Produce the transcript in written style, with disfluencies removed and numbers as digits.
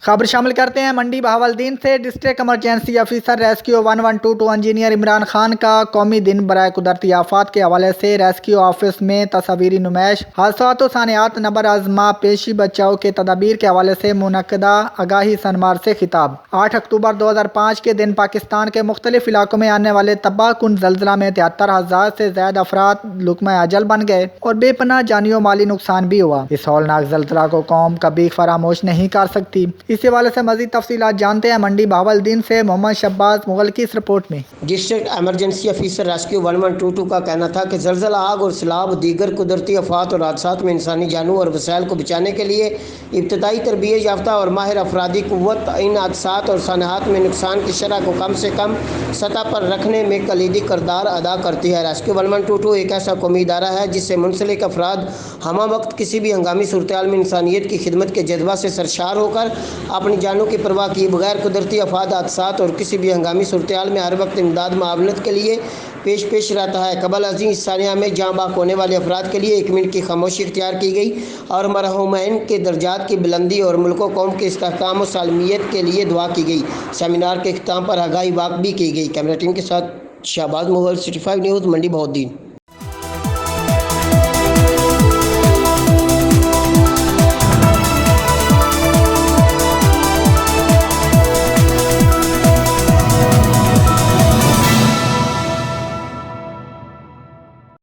खबर शामिल करते हैं मंडी बहावलदीन से। District emergency officer rescue 1122 engineer Imran Khan का कौमी दिन बराए कुदरती आफात के हवाले से रेस्क्यू ऑफिस में तस्वीरी नुमाइश, हादसात सानियात नंबर आजमा पेशी बचाव के तदाबीर के हवाले से मुनक्कदा आगाही सनमार से खिताब। 8 अक्टूबर 2005 के दिन पाकिस्तान के मुख्तलिफ इलाकों में आने वाले तबाह कुन जल्जला में 73,000 से ज्यादा अफराद लुकमा अजल बन गए और बेपनाह जानियो माली नुकसान भी हुआ। इस हौलनाक जल्जला को कौम कभी फरामोश नहीं कर सकती। इस हवाले से मजीद तफसीलात जानते हैं मंडी बहावलदीन से मोहम्मद शब्बाज मुगल की इस रिपोर्ट में। डिस्ट्रिक्ट एमरजेंसी ऑफिसर रेस्क्यू 1122 का कहना था कि जलजला, आग और सैलाब, दीगर कुदरती आफात और हादसात में इंसानी जानों और वसाइल को बचाने के लिए इब्तदाई तरबियत याफ्ता और माहिर अफरादी कुव्वत इन हादसात और सानहात में नुकसान की शरह को कम से कम सतह पर रखने में कलीदी किरदार अदा करती है। रेस्क्यू 1122 एक ऐसा कौमी इदारा है जिससे मुंसलिक अफराद हमा वक्त किसी भी हंगामी सूरत हाल में इंसानियत की खिदमत के जज्बा से सरशार होकर अपनी जानों की परवाह किए बगैर कुदरती आफात, हादसात और किसी भी हंगामी सूरत हाल में हर वक्त इमदाद मावनत के लिए पेश रहता है। कबल अजीम इस सानिया में जाँ बाक होने वाले अफराद के लिए 1 मिनट की खामोशी इख्तियार की गई और मरहुमैन के दर्जात की बुलंदी और मुल्क कौम के इस्तेहकाम और सालमियत के लिए दुआ की गई। सेमिनार के इख्तिताम पर आगाही वाक़ भी की गई। कैमरा टीम के साथ शाहबाज मुगल, सिटी 5 न्यूज़, मंडी बहावलदीन।